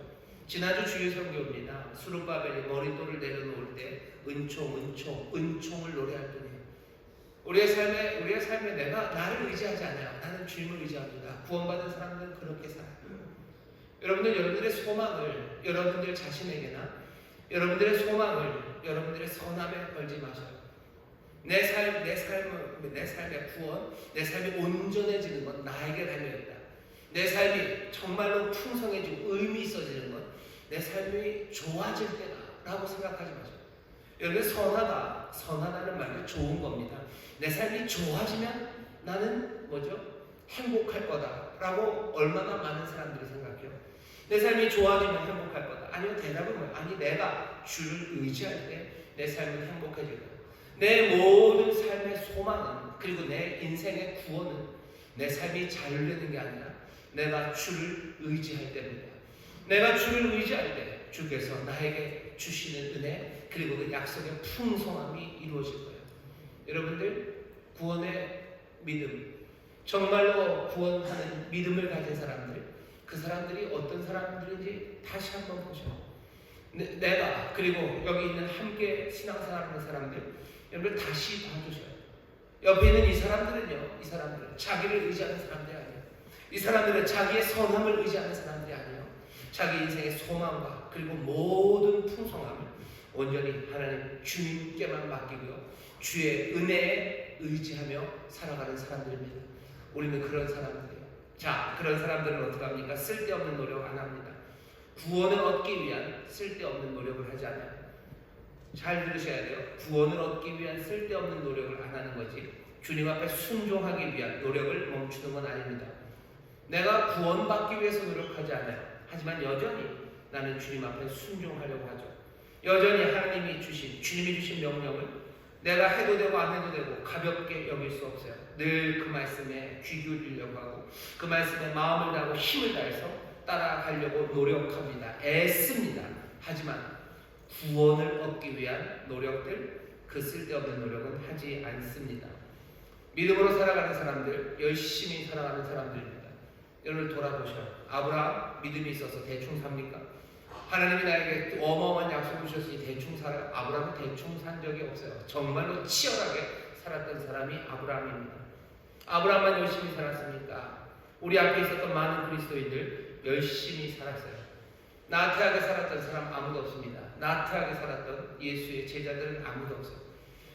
지난주 주일 성경입니다. 수룹바벨이 머릿돌을 내려놓을 때 은총을 노래할 뿐이에요. 우리의 삶에 내가 나를 의지하지 않아요. 나는 주님을 의지합니다. 구원받은 사람들은 그렇게 살아요. 여러분들의 소망을 여러분들 자신에게나 여러분들의 소망을 여러분들의 선함에 걸지 마셔요. 내 삶의 구원, 내 삶이 온전해지는 건 나에게 달려있다. 내 삶이 정말로 풍성해지고 의미 있어지는 건 내 삶이 좋아질 때다라고 생각하지 마세요. 여러분 선하다는 말이 좋은 겁니다. 내 삶이 좋아지면 나는 행복할 거다라고 얼마나 많은 사람들이 생각해요. 내 삶이 좋아지면 행복할 거다. 아니요, 대답은 뭐예요? 아니, 내가 주를 의지할 때 내 삶은 행복해질 거예요. 내 모든 삶의 소망은 그리고 내 인생의 구원은 내 삶이 잘 되는 게 아니라 내가 주를 의지할 때입니다. 내가 주를 의지할 때 주께서 나에게 주시는 은혜 그리고 그 약속의 풍성함이 이루어질 거예요. 여러분들 구원의 믿음, 정말로 구원하는 믿음을 가진 사람들, 그 사람들이 어떤 사람들인지 다시 한번 보셔요. 내가 그리고 여기 있는 함께 신앙생활하는 사람들 여러분 다시 봐주셔요. 옆에 있는 이 사람들은요, 이 사람들은 자기를 의지하는 사람들이 아니에요. 이 사람들은 자기의 선함을 의지하는 사람들이 아니에요. 자기 인생의 소망과 그리고 모든 풍성함을 온전히 하나님 주님께만 맡기고요, 주의 은혜에 의지하며 살아가는 사람들입니다. 우리는 그런 사람들이에요. 자, 그런 사람들은 어떻게 합니까? 쓸데없는 노력 안 합니다. 구원을 얻기 위한 쓸데없는 노력을 하지 않아요. 잘 들으셔야 돼요. 구원을 얻기 위한 쓸데없는 노력을 안 하는 거지 주님 앞에 순종하기 위한 노력을 멈추는 건 아닙니다. 내가 구원받기 위해서 노력하지 않아요. 하지만 여전히 나는 주님 앞에 순종하려고 하죠. 여전히 하나님이 주님이 주신 명령을 내가 해도 되고 안 해도 되고 가볍게 여길 수 없어요. 늘 그 말씀에 귀 기울이려고 하고 그 말씀에 마음을 다하고 힘을 다해서 따라가려고 노력합니다. 애씁니다. 하지만 구원을 얻기 위한 노력들, 그 쓸데없는 노력은 하지 않습니다. 믿음으로 살아가는 사람들, 열심히 살아가는 사람들입니다. 여러분 돌아보셔요. 아브라함 믿음이 있어서 대충 삽니까? 하나님이 나에게 어마어마한 약속을 주셨으니 대충 살아요. 아브라함은 대충 산 적이 없어요. 정말로 치열하게 살았던 사람이 아브라함입니다. 아브라함만 열심히 살았습니까? 우리 앞에 있었던 많은 그리스도인들 열심히 살았어요. 나태하게 살았던 사람 아무도 없습니다. 나태하게 살았던 예수의 제자들은 아무도 없어요.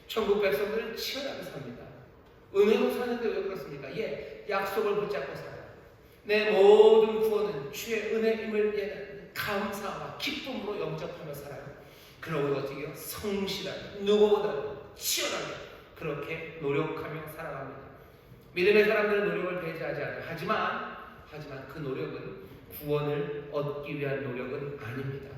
천국 백성들은 치열하게 삽니다. 은혜로 사는데 왜 그렇습니까? 약속을 붙잡고 살아요. 내 모든 구원은 주의 은혜임을 감사와 기쁨으로 영접하며 살아요. 그러고 어떻게 해요? 성실하게, 누구보다도 치열하게 그렇게 노력하며 살아갑니다. 믿음의 사람들은 노력을 배제하지 않아요. 하지만 그 노력은 구원을 얻기 위한 노력은 아닙니다.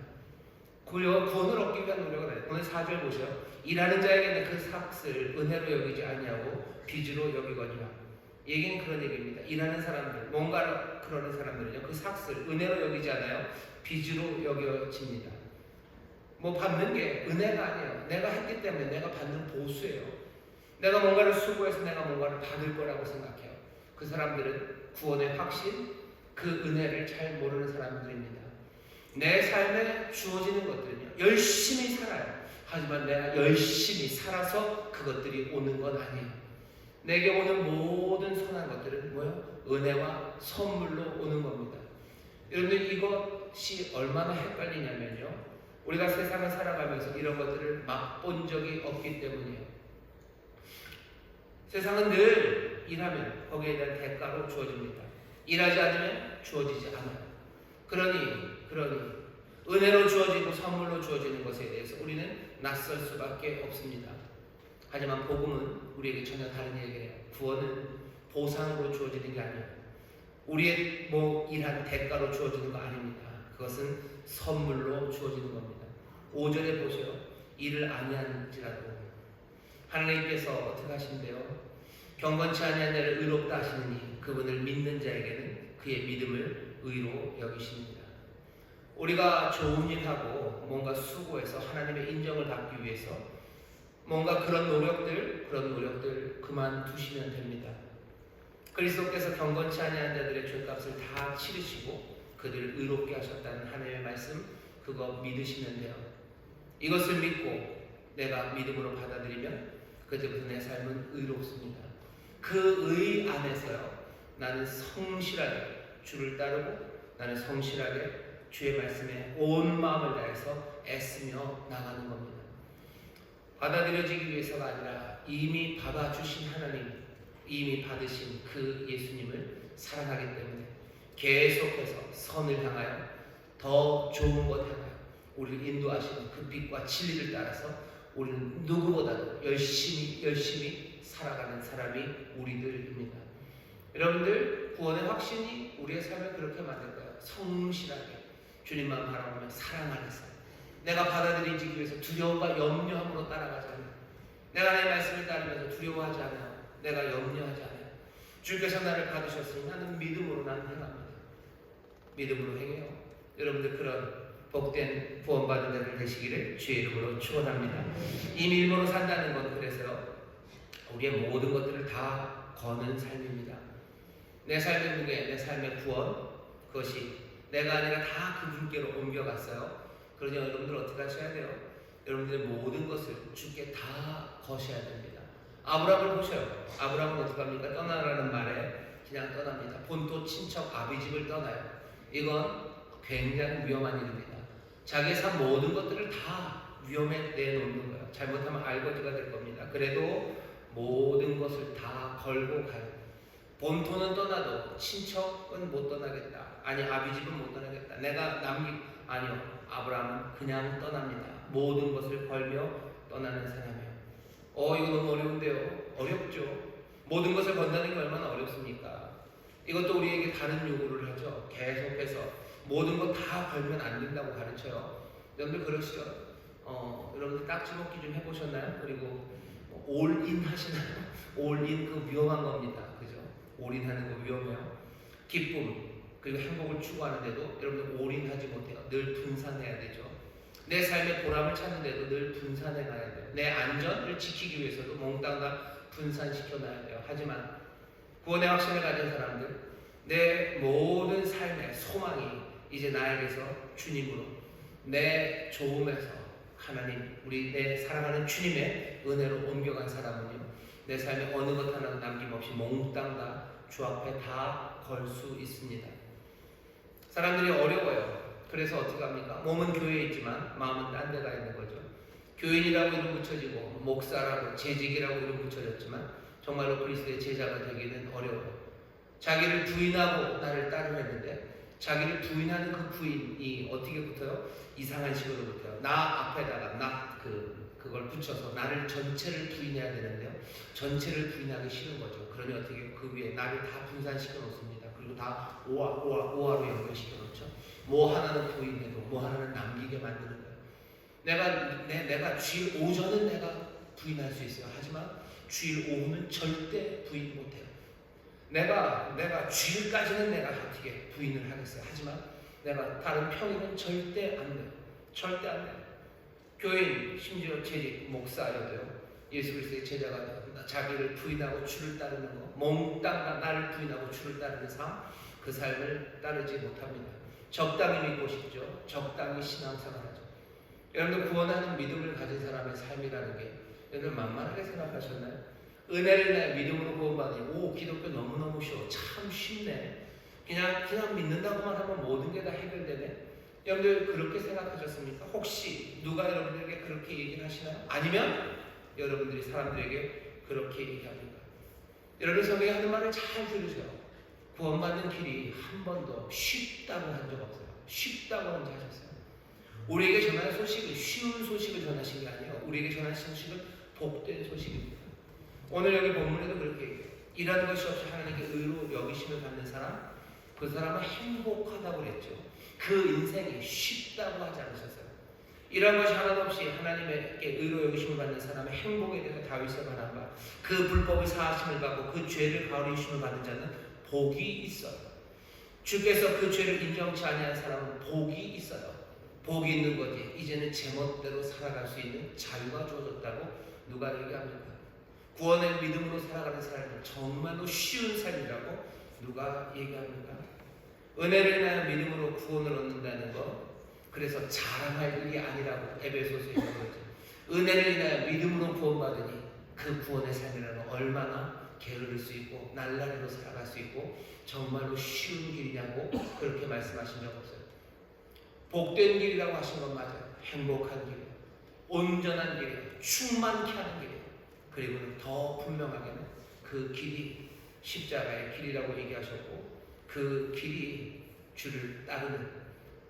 구원을 얻기 위한 노력은 아니에요. 오늘 4절 보세요. 일하는 자에게는 그 삭슬 은혜로 여기지 아니하고 빚으로 여기거니와. 얘기는 그런 얘기입니다. 일하는 사람들, 뭔가 그러는 사람들은요, 그 삭슬 은혜로 여기지 않아요. 빚으로 여겨집니다. 뭐 받는 게 은혜가 아니에요. 내가 했기 때문에 내가 받는 보수예요. 내가 뭔가를 수고해서 내가 뭔가를 받을 거라고 생각해요. 그 사람들은 구원의 확신, 그 은혜를 잘 모르는 사람들입니다. 내 삶에 주어지는 것들은요, 열심히 살아요. 하지만 내가 열심히 살아서 그것들이 오는 건 아니에요. 내게 오는 모든 선한 것들은 뭐예요? 은혜와 선물로 오는 겁니다. 여러분들 이것이 얼마나 헷갈리냐면요, 우리가 세상을 살아가면서 이런 것들을 맛본 적이 없기 때문이에요. 세상은 늘 일하면 거기에 대한 대가로 주어집니다. 일하지 않으면 주어지지 않아요. 그러니 은혜로 주어지고 선물로 주어지는 것에 대해서 우리는 낯설 수밖에 없습니다. 하지만 복음은 우리에게 전혀 다른 얘기예요. 구원은 보상으로 주어지는 게 아니에요. 우리의 일한 대가로 주어지는 거 아닙니다. 그것은 선물로 주어지는 겁니다. 5절에 보세요. 일을 아니한지라도 하나님께서 어떻게 하신대요? 경건치 아니한 자를 의롭다 하시느니 그분을 믿는 자에게는 그의 믿음을 의로 여기십니다. 우리가 좋은 일하고 뭔가 수고해서 하나님의 인정을 받기 위해서 뭔가 그런 노력들 그만두시면 됩니다. 그리스도께서 경건치 아니한 자들의 죄값을 다 치르시고 그들을 의롭게 하셨다는 하나님의 말씀, 그거 믿으시면 돼요. 이것을 믿고 내가 믿음으로 받아들이면 그때부터 내 삶은 의롭습니다. 그 의 안에서요, 나는 성실하게 주를 따르고 나는 성실하게 주의 말씀에 온 마음을 다해서 애쓰며 나가는 겁니다. 받아들여지기 위해서가 아니라 이미 받아주신 하나님, 이미 받으신 그 예수님을 사랑하기 때문에 계속해서 선을 향하여 더 좋은 것 향하여 우리를 인도하시는 그 빛과 진리를 따라서 우리는 누구보다도 열심히 살아가는 사람이 우리들입니다. 여러분들 구원의 확신이 우리의 삶을 그렇게 만들까요? 성실하게 주님만 바라보며 사랑 안에서 내가 받아들이기 위해서 두려움과 염려함으로 따라가지 않아요. 내가 내 말씀을 따르면서 두려워하지 않아요. 내가 염려하지 않아요. 주께서 나를 받으셨으니 나는 믿음으로 행합니다. 믿음으로 행해요. 여러분들 그런 복된 구원받은 자들 되시기를 주의 이름으로 축원합니다. 이 믿음으로 산다는 건 그래서 우리의 모든 것들을 다 거는 삶입니다. 내 삶의 무게, 내 삶의 구원, 그것이 내가 아니라 다 그분께로 옮겨갔어요. 그러니 여러분들 어떻게 하셔야 돼요? 여러분들의 모든 것을 주께 다 거셔야 됩니다. 아브라함을 보셔요. 아브라함은 어떻게 합니까? 떠나라는 말에 그냥 떠납니다. 본토 친척 아비집을 떠나요. 이건 굉장히 위험한 일입니다. 자기의 삶 모든 것들을 다 위험에 내놓는 거예요. 잘못하면 알거지가 될 겁니다. 그래도 모든 것을 다 걸고 가요. 본토는 떠나도 친척은 못 떠나겠다. 아니, 아비집은 못 떠나겠다. 아니요. 아브라함은 그냥 떠납니다. 모든 것을 걸며 떠나는 사람이에요. 이거 너무 어려운데요. 어렵죠. 모든 것을 건다는 게 얼마나 어렵습니까? 이것도 우리에게 다른 요구를 하죠. 계속해서 모든 것 다 걸면 안 된다고 가르쳐요. 여러분들 그러시죠? 여러분들 딱지 먹기 좀 해보셨나요? 그리고 올인 하시나요? 올인 그 위험한 겁니다. 그죠? 올인하는 거 위험해요. 기쁨 그리고 행복을 추구하는데도 여러분들 올인하지 못해요. 늘 분산해야 되죠. 내 삶의 보람을 찾는데도 늘 분산해 놔야 돼요. 내 안전을 지키기 위해서도 몽땅 다 분산시켜 놔야 돼요. 하지만 구원의 확신을 가진 사람들, 내 모든 삶의 소망이 이제 나에게서 주님으로, 내 좋음에서 하나님, 우리 내 사랑하는 주님의 은혜로 옮겨간 사람은요, 내 삶에 어느 것 하나 남김없이 몽땅 다 주 앞에 다 걸 수 있습니다. 사람들이 어려워요. 그래서 어떻게 합니까? 몸은 교회에 있지만 마음은 딴 데 가 있는 거죠. 교인이라고 이름 붙여지고 목사라고 재직이라고 이름 붙여졌지만 정말로 그리스도의 제자가 되기는 어려워요. 자기를 부인하고 나를 따르려 했는데 자기를 부인하는 그 부인이 어떻게 붙어요? 이상한 식으로 붙어요. 나 앞에다가 그걸 붙여서 나를 전체를 부인해야 되는데요. 전체를 부인하기 싫은 거죠. 그러니 어떻게 그 위에 나를 다 분산시켜 놓습니다. 그리고 다 오화로 연결시켜 놓죠. 뭐 하나는 부인해도 뭐 하나는 남기게 만드는 거예요. 내가 주일 오전은 내가 부인할 수 있어요. 하지만 주일 오후는 절대 부인 못해요. 내가 주일까지는 내가 어떻게 부인을 하겠어요. 하지만 내가 다른 평일은 절대 안 돼요. 절대 안 돼요. 교인, 심지어 재직, 목사여도요. 예수 그리스도의 제자가 되었다. 자기를 부인하고 주를 따르는 거, 몽땅 나를 부인하고 주를 따르는 삶, 그 삶을 따르지 못합니다. 적당히 믿고 싶죠. 적당히 신앙생활하죠. 여러분들 구원하는 믿음을 가진 사람의 삶이라는 게 여러분 만만하게 생각하셨나요? 은혜를 인하여 믿음으로 구원받으니 기독교 너무너무 쉬워. 참 쉽네. 그냥 믿는다고만 하면 모든 게 다 해결되네. 여러분들 그렇게 생각하셨습니까? 혹시 누가 여러분들에게 그렇게 얘기를 하시나요? 아니면 여러분들이 사람들에게 그렇게 얘기합니까? 여러분 성경에 하는 말을 잘 들으세요. 구원받는 길이 한 번도 쉽다고 한 적 없어요. 쉽다고 언제 하셨어요? 우리에게 전하는 소식은 쉬운 소식을 전하신 게 아니에요. 우리에게 전하신 소식은 복된 소식입니다. 오늘 여기 본문에도 그렇게 얘기해요. 일하는 것이 없이 하나님께 의로 여기심을 받는 사람, 그 사람은 행복하다고 그랬죠. 그 인생이 쉽다고 하지 않으셨어요. 이런 것이 하나도 없이 하나님께 의로 여기심을 받는 사람의 행복에 대해서 다윗이 말한 바, 그 불법의 사하심을 받고 그 죄를 가오리 주심을 받는 자는 복이 있어요. 주께서 그 죄를 인정치 아니한 사람은 복이 있어요. 복이 있는 거지. 이제는 제멋대로 살아갈 수 있는 자유가 주어졌다고 누가 얘기합니까? 구원의 믿음으로 살아가는 삶은 정말로 쉬운 삶이라고 누가 얘기합니까? 은혜를 인하여 믿음으로 구원을 얻는다는 것, 그래서 자랑할 일이 아니라고 에베소서에 있는 거죠. 은혜를 인하여 믿음으로 구원받으니 그 구원의 삶이라는 얼마나 게으를 수 있고 날라리로 살아갈 수 있고 정말로 쉬운 길이냐고 그렇게 말씀하신 적 없어요. 복된 길이라고 하신 건 맞아요. 행복한 길이에요. 온전한 길이에요. 충만케 하는 길이에요. 그리고는 더 분명하게는 그 길이 십자가의 길이라고 얘기하셨고 그 길이 주를 따르는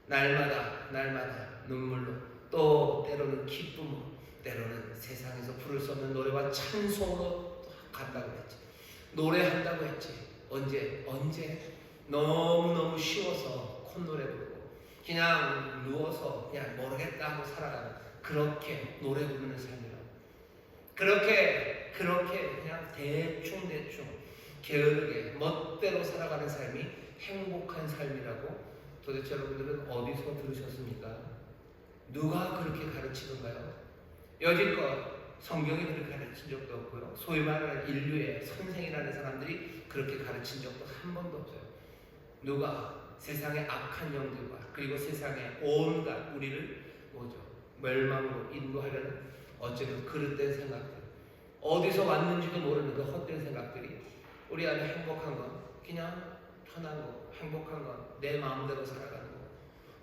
날마다 눈물로 또 때로는 기쁨으로 때로는 세상에서 부를 수 없는 노래와 찬송으로 간다고 했지. 노래한다고 했지. 언제? 너무너무 쉬워서 콧노래 부르고 그냥 누워서 그냥 모르겠다 하고 살아가는 그렇게 노래 부르는 삶이라고. 그렇게 그냥 대충 게으르게 멋대로 살아가는 삶이 행복한 삶이라고 도대체 여러분들은 어디서 들으셨습니까? 누가 그렇게 가르치던가요? 여지껏 성경이 그렇게 가르친 적도 없고요. 소위 말하는 인류의 선생이라는 사람들이 그렇게 가르친 적도 한 번도 없어요. 누가 세상의 악한 영들과 그리고 세상의 온갖 우리를 멸망으로 인도하려는 어쩌면 그릇된 생각들, 어디서 왔는지도 모르는 그 헛된 생각들이 우리 안에 행복한 건 그냥 편한 거, 행복한 건 내 마음대로 살아가는 거,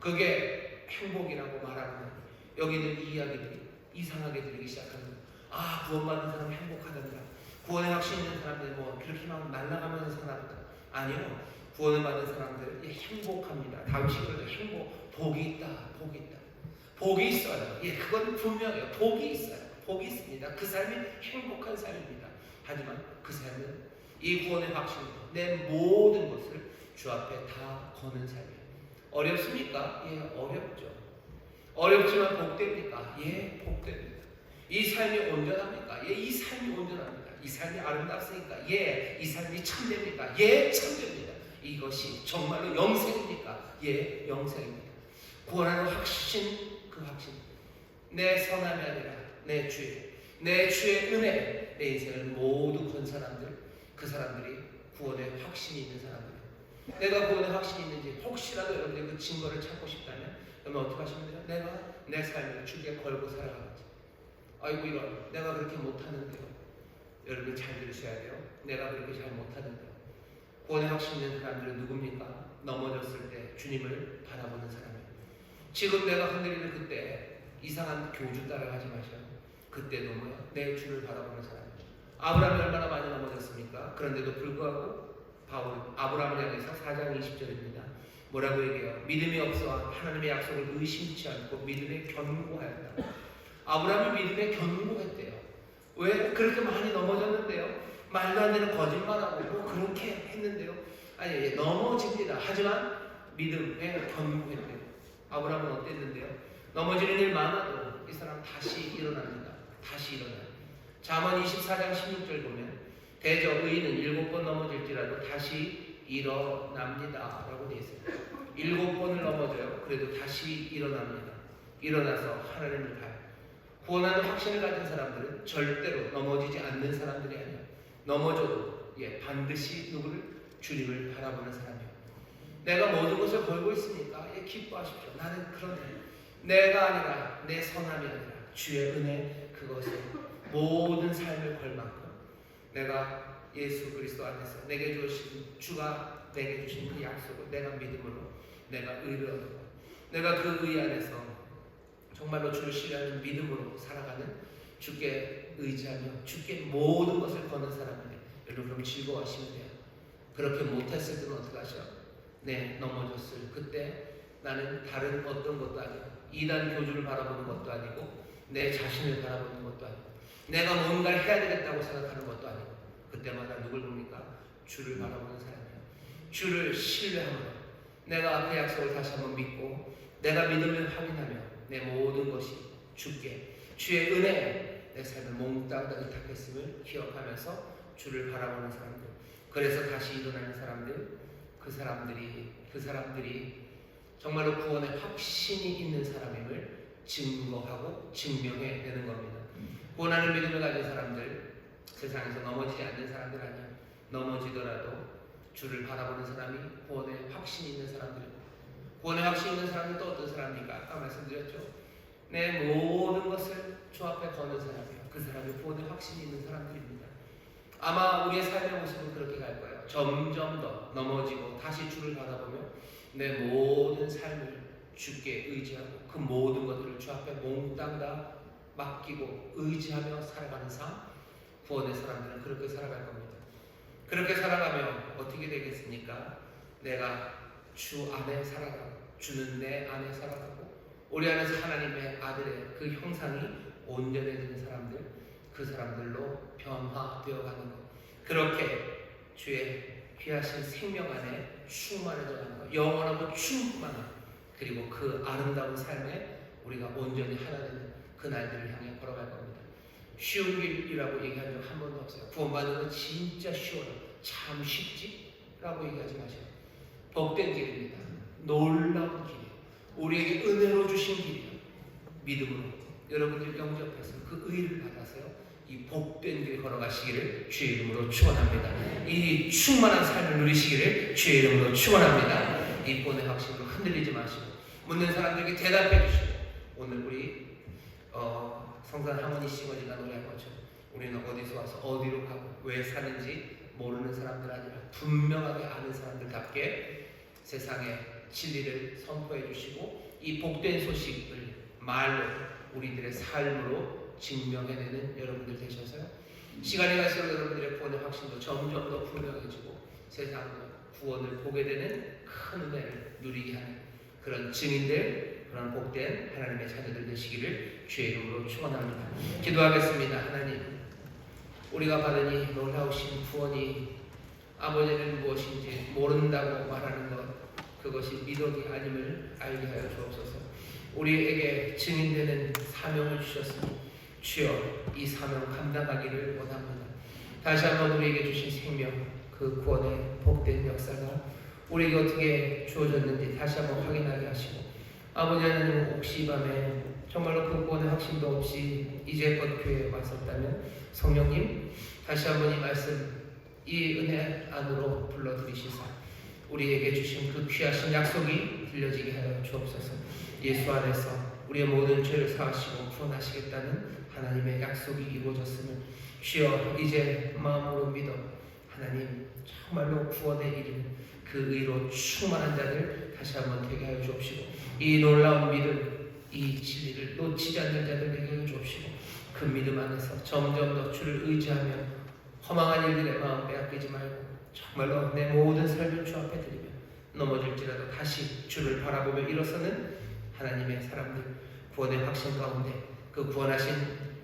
그게 행복이라고 말하는 여기는 이 이야기들이 이상하게 들리기 시작하는 거예요. 구원받는 사람 행복하단다. 구원의 확신 있는 사람들 그렇게 막 날아가면서 사나보다. 아니요. 구원을 받은 사람들은 행복합니다. 다윗이 그러죠. 복이 있다. 복이 있어요. 그건 분명해요. 복이 있어요. 복이 있습니다. 그 삶이 행복한 삶입니다. 하지만 그 삶은 이 구원의 확신으로 내 모든 것을 주 앞에 다 거는 삶이에요. 어렵습니까? 어렵죠. 어렵지만 복됩니까? 복됩니다. 이 삶이 온전합니까? 이 삶이 온전합니다. 이 삶이 아름답습니까? 이 삶이 참됩니까? 참됩니다. 이것이 정말로 영생입니까? 영생입니다. 구원하는 확신, 그 확신. 내 선함이 아니라 내 주의 은혜, 내 인생을 모두 건 사람들, 그 사람들이 구원의 확신이 있는 사람들. 내가 구원의 확신이 있는지 혹시라도 여러분들이 그 증거를 찾고 싶다면 그러면 어떻게 하시면 돼요? 내가 내 삶을 주께 걸고 살아가는지. 아이고 이런 내가 그렇게 못하는데요. 여러분 잘 들으셔야 돼요. 내가 그렇게 잘 못하는데요. 구원의 확신 있는 사람들은 누굽니까? 넘어졌을 때 주님을 바라보는 사람이에요. 지금 내가 흔들리는 그때 이상한 교주 따라가지 마셔요. 그때도 뭐야? 내 주를 바라보는 사람이에요. 아브라함이 얼마나 많이 넘어졌습니까? 그런데도 불구하고 바울은 아브라함을 향해서 4장 20절입니다. 뭐라고 얘기해요? 믿음이 없어 하나님의 약속을 의심치 않고 믿음에 견고하였다. 아브라함이 믿음에 견고했대요. 왜? 그렇게 많이 넘어졌는데요. 말도 안 되는 거짓말하고 뭐 그렇게 했는데요. 아니 넘어집니다. 하지만 믿음에 견고했대요. 아브라함은 어땠는데요? 넘어지는 일 많아도 이 사람 다시 일어납니다. 다시 일어나요. 잠언 24장 16절 보면 대저 의인은 7번 넘어질지라도 다시 일어납니다 라고 되어 있어요. 7번을 넘어져요. 그래도 다시 일어납니다. 일어나서 하나님을 봐요. 구원하는 확신을 가진 사람들은 절대로 넘어지지 않는 사람들이 아니에요. 넘어져도 반드시 누구를? 주님을 바라보는 사람이에요. 내가 모든 것을 걸고 있으니까 기뻐하십시오. 나는 그런데 내가 아니라 내 선함이 아니라 주의 은혜 그것을 모든 삶을 걸 만큼 내가 예수 그리스도 안에서 내게 주신 주가 내게 주신 그 약속을 내가 믿음으로 내가 의를 얻고 내가 그 의 안에서 정말로 주를 신뢰하는 믿음으로 살아가는 주께 의지하며 주께 모든 것을 거는 사람이에요. 여러분 그럼 즐거워하시면 돼요. 그렇게 못했을 때는 어떻게 하셔? 넘어졌을 그때 나는 다른 어떤 것도 아니고 이단 교주를 바라보는 것도 아니고 내 자신을 바라보는 것도 아니고 내가 뭔가를 해야 되겠다고 생각하는 것도 아니고 그때마다 누굴 봅니까? 주를 바라보는 사람이에요. 주를 신뢰하며 내가 그 약속을 다시 한번 믿고 내가 믿음을 확인하며 내 모든 것이 주께 주의 은혜에 내 삶을 몽땅 다 의탁했음을 기억하면서 주를 바라보는 사람들, 그래서 다시 일어나는 사람들, 그 사람들이 정말로 구원의 확신이 있는 사람임을 증거하고 증명해 내는 겁니다. 구원하는 믿음을 가진 사람들, 세상에서 넘어지지 않는 사람들 아니야. 넘어지더라도 주를 바라보는 사람이 구원의 확신이 있는 사람들이고, 구원의 확신이 있는 사람은 또 어떤 사람입니까? 아까 말씀드렸죠. 내 모든 것을 주 앞에 거는 사람이에요. 그 사람이 구원의 확신이 있는 사람들입니다. 아마 우리의 삶의 모습은 그렇게 갈 거예요. 점점 더 넘어지고 다시 주를 바라보며 내 모든 삶을 주께 의지하고 그 모든 것들을 주 앞에 몽땅 다 맡기고 의지하며 살아가는 삶, 구원의 사람들은 그렇게 살아갈 겁니다. 그렇게 살아가면 어떻게 되겠습니까? 내가 주 안에 살아가고 주는 내 안에 살아가고 우리 안에서 하나님의 아들의 그 형상이 온전해지는 사람들, 그 사람들로 변화되어 가는 것, 그렇게 주의 귀하신 생명 안에 충만해져 가는 것, 영원하고 충만한, 그리고 그 아름다운 삶에 우리가 온전히 하나 되는 그 날들을 향해 걸어갈 겁니다. 쉬운 길이라고 얘기한 적 한 번도 없어요. 구원받는 건 진짜 쉬워요. 참 쉽지? 라고 얘기하지 마세요. 복된 길입니다. 놀라운 길이에요. 우리에게 은혜로 주신 길이에요. 믿음으로 여러분들 영접해서 그 의를 받아서요, 이 복된 길 걸어가시기를 주의 이름으로 축원합니다. 이 충만한 삶을 누리시기를 주의 이름으로 축원합니다. 이 본의 확신으로 흔들리지 마시고 묻는 사람들에게 대답해 주시고, 오늘 우리 성산 하모니 싱어지가 노래한 것처럼 우리는 어디서 와서 어디로 가고 왜 사는지 모르는 사람들 아니라 분명하게 아는 사람들답게 세상에 진리를 선포해 주시고 이 복된 소식을 말로 우리들의 삶으로 증명해내는 여러분들 되셔서요, 시간이 갈수록 여러분들의 구원의 확신도 점점 더 분명해지고 세상으로 구원을 보게 되는 큰 은혜를 누리게 하는 그런 증인들, 그런 복된 하나님의 자녀들 되시기를 주의 이름으로 축원합니다. 기도하겠습니다. 하나님, 우리가 받은 이 놀라우신 구원이 아버지는 무엇인지 모른다고 말하는 것, 그것이 미덕이 아님을 알게 하여 주옵소서. 우리에게 증인되는 사명을 주셨으니 주여 이 사명 감당하기를 원합니다. 다시 한번 우리에게 주신 생명, 그 구원의 복된 역사가 우리에게 어떻게 주어졌는지 다시 한번 확인하게 하시고, 아버지 하나님, 혹시 이 밤에 정말로 그 구원의 확신도 없이 이제껏 교회에 왔었다면 성령님 다시 한번 이 말씀 이 은혜 안으로 불러들이시사 우리에게 주신 그 귀하신 약속이 들려지게 하여 주옵소서. 예수 안에서 우리의 모든 죄를 사하시고 구원하시겠다는 하나님의 약속이 이루어졌음을 주여 이제 마음으로 믿어 하나님 정말로 구원에 이르는 그 의로 충만한 자들 다시 한번 되게 하여 주옵시고 이 놀라운 믿음 이 진리를 놓치지 않는 자들 되게 하여 주옵시고 그 믿음 안에서 점점 더 주를 의지하며 허망한 일들의 마음 빼앗기지 말고 정말로 내 모든 삶을 주 앞에 드리며 넘어질지라도 다시 주를 바라보며 일어서는 하나님의 사람들 구원의 확신 가운데 그 구원하신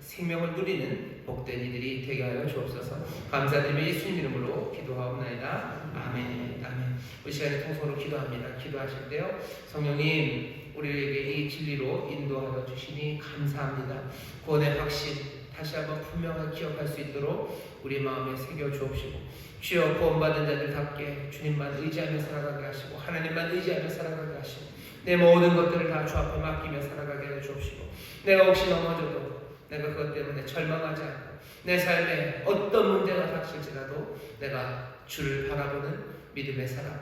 생명을 누리는 복된 이들이 되게 하여 주옵소서. 감사드리며 예수님 이름으로 기도하옵나이다. 아멘. 아멘. 이 시간에 통성으로 기도합니다. 기도하실 때요 성령님 우리에게 이 진리로 인도하여 주시니 감사합니다. 구원의 확신 다시 한번 분명하게 기억할 수 있도록 우리 마음에 새겨 주옵시고 주여 구원받은 자들답게 주님만 의지하며 살아가게 하시고 하나님만 의지하며 살아가게 하시고 내 모든 것들을 다 주 앞에 맡기며 살아가게 해 주옵시고 내가 혹시 넘어져도 내가 그것 때문에 절망하지 않고 내 삶에 어떤 문제가 닥칠지라도 내가 주를 바라보는 믿음의 사람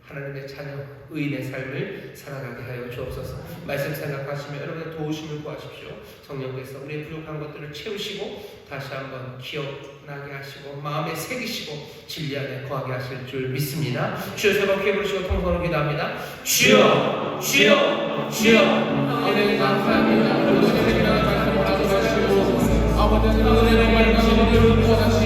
하나님의 자녀 의인의 삶을 살아가게 하여 주옵소서. 말씀 생각하시며 여러분의 도우심을 구하십시오. 성령께서 우리의 부족한 것들을 채우시고 다시 한번 기억나게 하시고 마음에 새기시고 진리 안에 거하게 하실 줄 믿습니다. 주여 세번 부르시고 통성으로 기도합니다. 주여 주여 주여 하나님 감사합니다. 아버지 하나님 은혜를 말씀으로 구원하시고